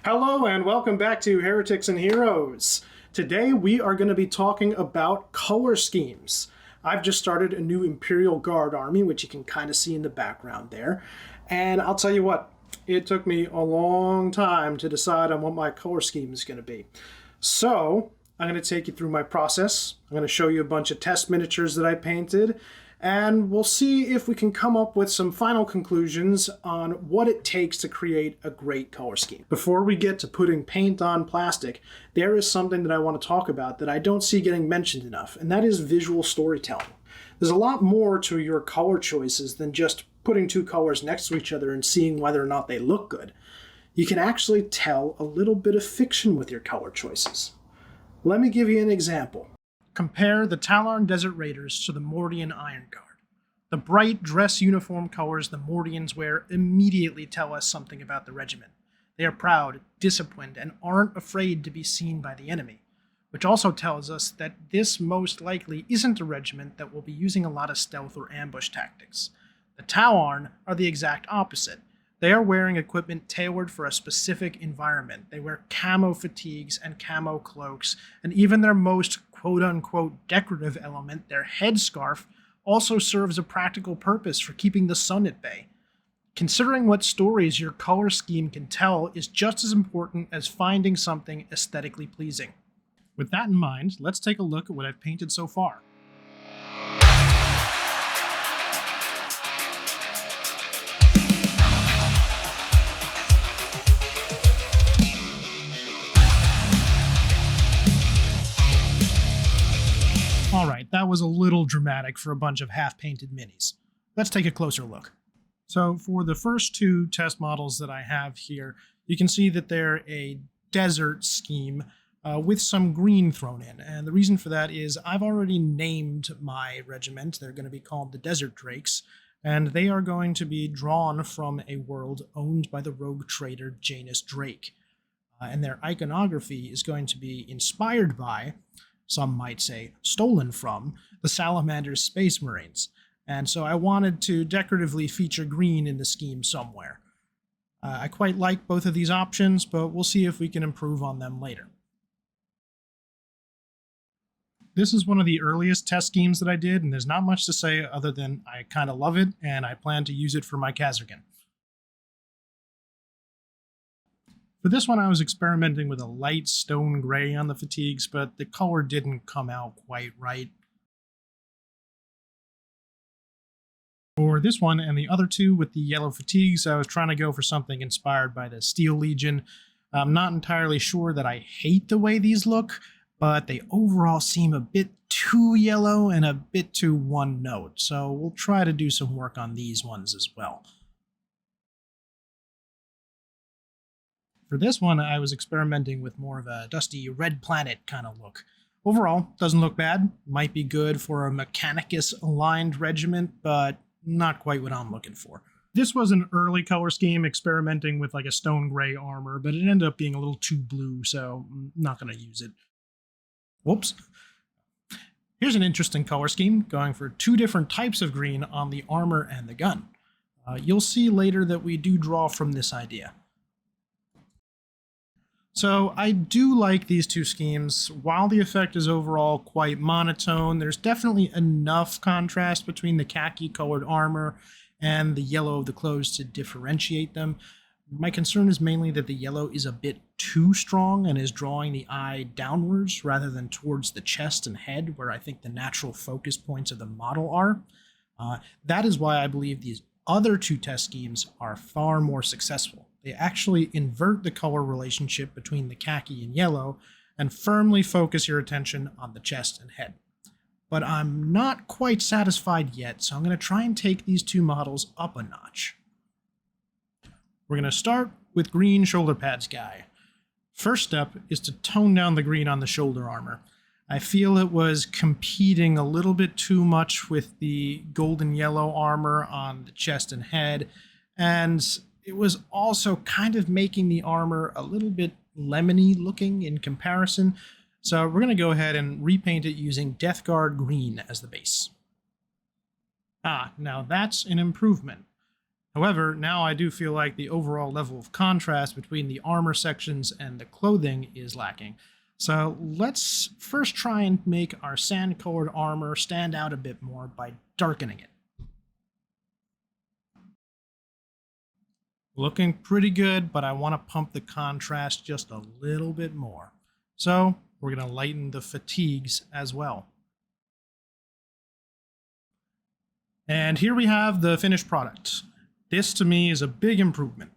Hello and welcome back to Heretics and Heroes. Today we are going to be talking about color schemes. I've just started a new Imperial Guard army, which you can kind of see in the background there. And I'll tell you what, it took me a long time to decide on what my color scheme is going to be. So I'm going to take you through my process. I'm going to show you a bunch of test miniatures that I painted, and we'll see if we can come up with some final conclusions on what it takes to create a great color scheme. Before we get to putting paint on plastic, there is something that I want to talk about that I don't see getting mentioned enough, and that is visual storytelling. There's a lot more to your color choices than just putting two colors next to each other and seeing whether or not they look good. You can actually tell a little bit of fiction with your color choices. Let me give you an example. Compare the Tallarn Desert Raiders to the Mordian Iron Guard. The bright dress uniform colors the Mordians wear immediately tell us something about the regiment. They are proud, disciplined, and aren't afraid to be seen by the enemy, which also tells us that this most likely isn't a regiment that will be using a lot of stealth or ambush tactics. The Tallarn are the exact opposite. They are wearing equipment tailored for a specific environment. They wear camo fatigues and camo cloaks, and even their most quote-unquote decorative element, their headscarf, also serves a practical purpose for keeping the sun at bay. Considering what stories your color scheme can tell is just as important as finding something aesthetically pleasing. With that in mind, let's take a look at what I've painted so far. Alright, that was a little dramatic for a bunch of half-painted minis. Let's take a closer look. So for the first two test models that I have here, you can see that they're a desert scheme with some green thrown in. And the reason for that is I've already named my regiment. They're going to be called the Desert Drakes, and they are going to be drawn from a world owned by the rogue trader Janus Drake. And their iconography is going to be inspired by, some might say stolen from, the Salamander's Space Marines. And so I wanted to decoratively feature green in the scheme somewhere. I quite like both of these options, but we'll see if we can improve on them later. This is one of the earliest test schemes that I did, and there's not much to say other than I kind of love it, and I plan to use it for my Kazargan. For this one, I was experimenting with a light stone gray on the fatigues, but the color didn't come out quite right. For this one and the other two with the yellow fatigues, I was trying to go for something inspired by the Steel Legion. I'm not entirely sure that I hate the way these look, but they overall seem a bit too yellow and a bit too one note, so we'll try to do some work on these ones as well. For this one, I was experimenting with more of a dusty red planet kind of look. Overall, doesn't look bad. Might be good for a Mechanicus-aligned regiment, but not quite what I'm looking for. This was an early color scheme experimenting with like a stone gray armor, but it ended up being a little too blue, so I'm not going to use it. Whoops. Here's an interesting color scheme, going for two different types of green on the armor and the gun. You'll see later that we do draw from this idea. So I do like these two schemes. While the effect is overall quite monotone, there's definitely enough contrast between the khaki-colored armor and the yellow of the clothes to differentiate them. My concern is mainly that the yellow is a bit too strong and is drawing the eye downwards rather than towards the chest and head, where I think the natural focus points of the model are. That is why I believe these other two test schemes are far more successful. They actually invert the color relationship between the khaki and yellow and firmly focus your attention on the chest and head. But I'm not quite satisfied yet, so I'm going to try and take these two models up a notch. We're going to start with green shoulder pads guy. First step is to tone down the green on the shoulder armor. I feel it was competing a little bit too much with the golden yellow armor on the chest and head, and it was also kind of making the armor a little bit lemony looking in comparison, so we're going to go ahead and repaint it using Death Guard green as the base. Now that's an improvement. However, now I do feel like the overall level of contrast between the armor sections and the clothing is lacking. So let's first try and make our sand-colored armor stand out a bit more by darkening it. Looking pretty good, but I want to pump the contrast just a little bit more. So we're going to lighten the fatigues as well. And here we have the finished product. This to me is a big improvement.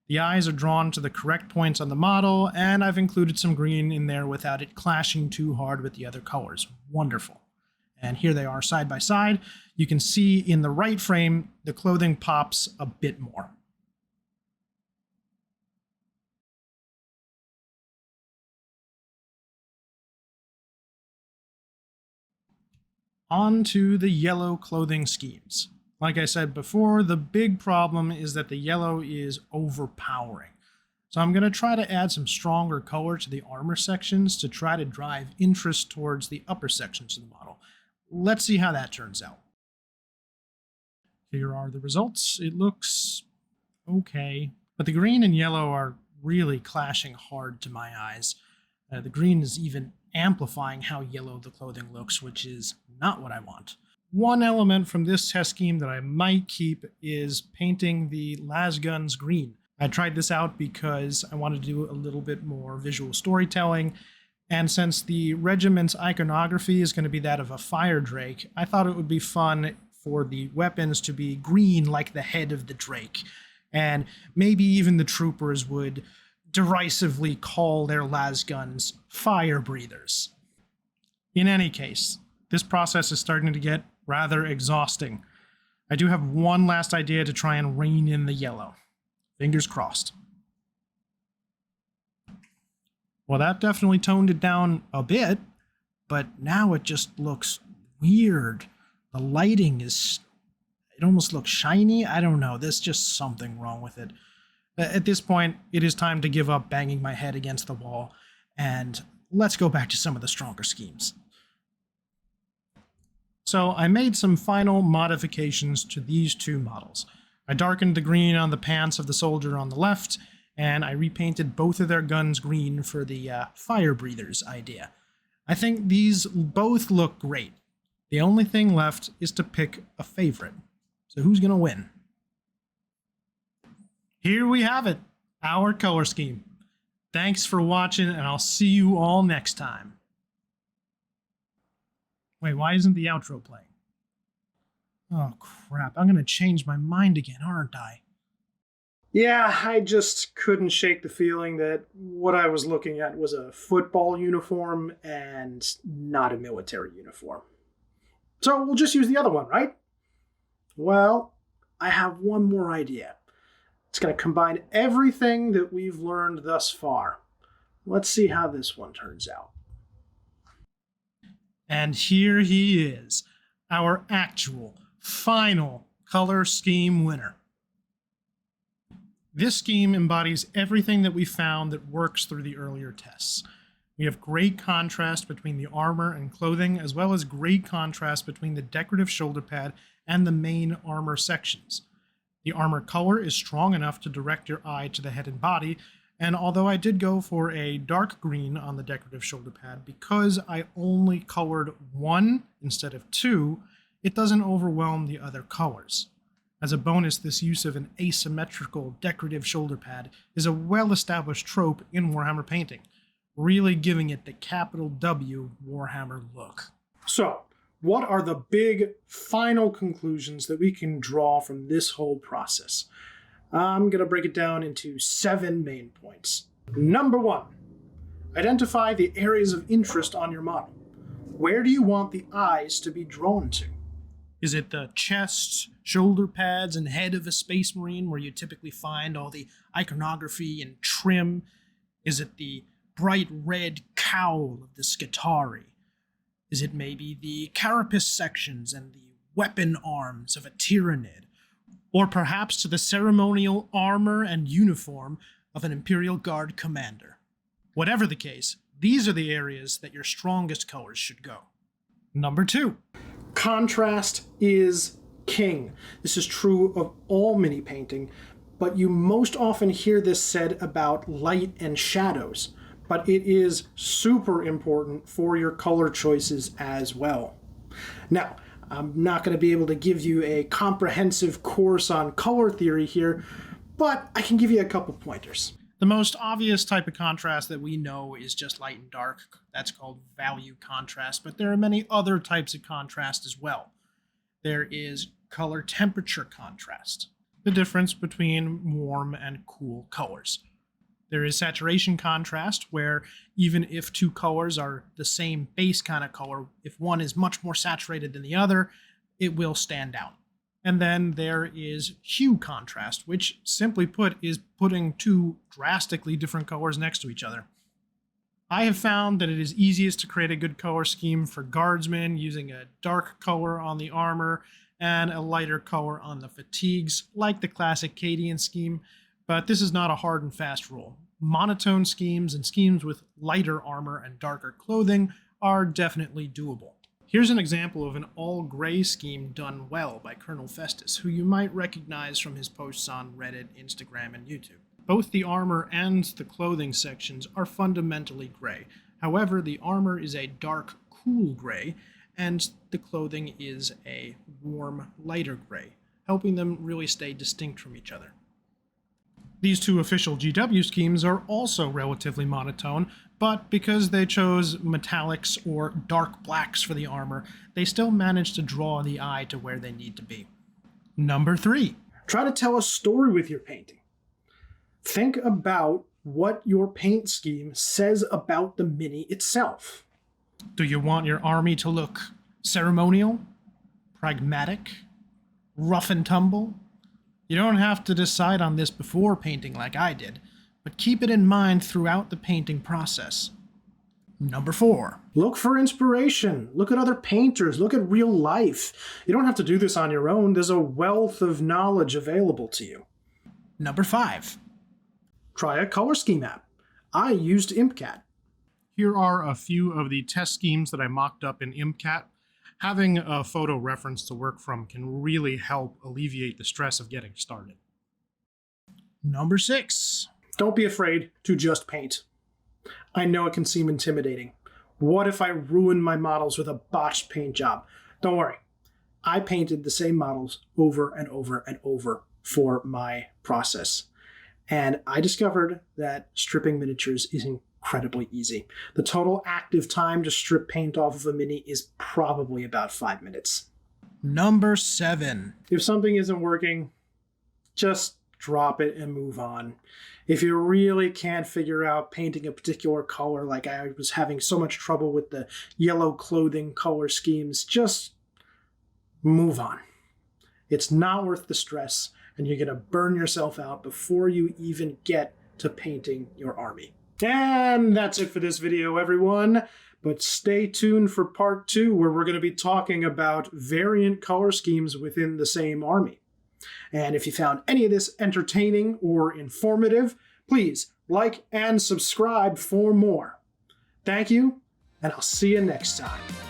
The eyes are drawn to the correct points on the model, and I've included some green in there without it clashing too hard with the other colors. Wonderful. And here they are side by side. You can see in the right frame, the clothing pops a bit more. On to the yellow clothing schemes. Like I said before, the big problem is that the yellow is overpowering. So I'm going to try to add some stronger color to the armor sections to try to drive interest towards the upper sections of the model. Let's see how that turns out. Here are the results. It looks okay, but the green and yellow are really clashing hard to my eyes. The green is even amplifying how yellow the clothing looks, which is not what I want. One element from this test scheme that I might keep is painting the lasguns green. I tried this out because I wanted to do a little bit more visual storytelling, and since the regiment's iconography is going to be that of a fire drake, I thought it would be fun for the weapons to be green like the head of the drake, and maybe even the troopers would derisively call their lasguns fire breathers. In any case, this process is starting to get rather exhausting. I do have one last idea to try and rein in the yellow. Fingers crossed. Well, that definitely toned it down a bit, but now it just looks weird. The lighting it almost looks shiny. I don't know, there's just something wrong with it. At this point, it is time to give up banging my head against the wall, and let's go back to some of the stronger schemes. So I made some final modifications to these two models. I darkened the green on the pants of the soldier on the left, and I repainted both of their guns green for the fire breathers idea. I think these both look great. The only thing left is to pick a favorite. So who's going to win? Here we have it, our color scheme. Thanks for watching, and I'll see you all next time. Wait, why isn't the outro playing? Oh crap, I'm gonna change my mind again, aren't I? Yeah, I just couldn't shake the feeling that what I was looking at was a football uniform and not a military uniform. So we'll just use the other one, right? Well, I have one more idea. It's going to combine everything that we've learned thus far. Let's see how this one turns out. And here he is, our actual, final color scheme winner. This scheme embodies everything that we found that works through the earlier tests. We have great contrast between the armor and clothing, as well as great contrast between the decorative shoulder pad and the main armor sections. The armor color is strong enough to direct your eye to the head and body, and although I did go for a dark green on the decorative shoulder pad, because I only colored one instead of two, it doesn't overwhelm the other colors. As a bonus, this use of an asymmetrical decorative shoulder pad is a well-established trope in Warhammer painting, really giving it the capital W Warhammer look. So, what are the big final conclusions that we can draw from this whole process? I'm going to break it down into 7 main points. Number 1, identify the areas of interest on your model. Where do you want the eyes to be drawn to? Is it the chest, shoulder pads, and head of a Space Marine where you typically find all the iconography and trim? Is it the bright red cowl of the Skitarii? Is it maybe the carapace sections and the weapon arms of a Tyrannid? Or perhaps to the ceremonial armor and uniform of an Imperial Guard commander? Whatever the case, these are the areas that your strongest colors should go. Number 2, contrast is king. This is true of all mini painting, but you most often hear this said about light and shadows. But it is super important for your color choices as well. Now, I'm not going to be able to give you a comprehensive course on color theory here, but I can give you a couple pointers. The most obvious type of contrast that we know is just light and dark. That's called value contrast, but there are many other types of contrast as well. There is color temperature contrast, the difference between warm and cool colors. There is saturation contrast, where even if two colors are the same base kind of color, if one is much more saturated than the other, it will stand out. And then there is hue contrast, which simply put is putting two drastically different colors next to each other. I have found that it is easiest to create a good color scheme for guardsmen using a dark color on the armor and a lighter color on the fatigues, like the classic Cadian scheme, but this is not a hard and fast rule. Monotone schemes and schemes with lighter armor and darker clothing are definitely doable. Here's an example of an all-gray scheme done well by Colonel Festus, who you might recognize from his posts on Reddit, Instagram, and YouTube. Both the armor and the clothing sections are fundamentally gray. However, the armor is a dark, cool gray, and the clothing is a warm, lighter gray, helping them really stay distinct from each other. These two official GW schemes are also relatively monotone, but because they chose metallics or dark blacks for the armor, they still manage to draw the eye to where they need to be. Number 3. Try to tell a story with your painting. Think about what your paint scheme says about the mini itself. Do you want your army to look ceremonial, pragmatic, rough and tumble? You don't have to decide on this before painting like I did, but keep it in mind throughout the painting process. Number 4. Look for inspiration. Look at other painters. Look at real life. You don't have to do this on your own. There's a wealth of knowledge available to you. Number 5. Try a color scheme app. I used ImpCat. Here are a few of the test schemes that I mocked up in ImpCat. Having a photo reference to work from can really help alleviate the stress of getting started. Number 6. Don't be afraid to just paint. I know it can seem intimidating. What if I ruin my models with a botched paint job? Don't worry. I painted the same models over and over and over for my process. And I discovered that stripping miniatures is incredibly easy. The total active time to strip paint off of a mini is probably about 5 minutes. Number 7. If something isn't working, just drop it and move on. If you really can't figure out painting a particular color, like I was having so much trouble with the yellow clothing color schemes, just move on. It's not worth the stress, and you're going to burn yourself out before you even get to painting your army. And that's it for this video, everyone. But stay tuned for part 2, where we're going to be talking about variant color schemes within the same army. And if you found any of this entertaining or informative, please like and subscribe for more. Thank you, and I'll see you next time.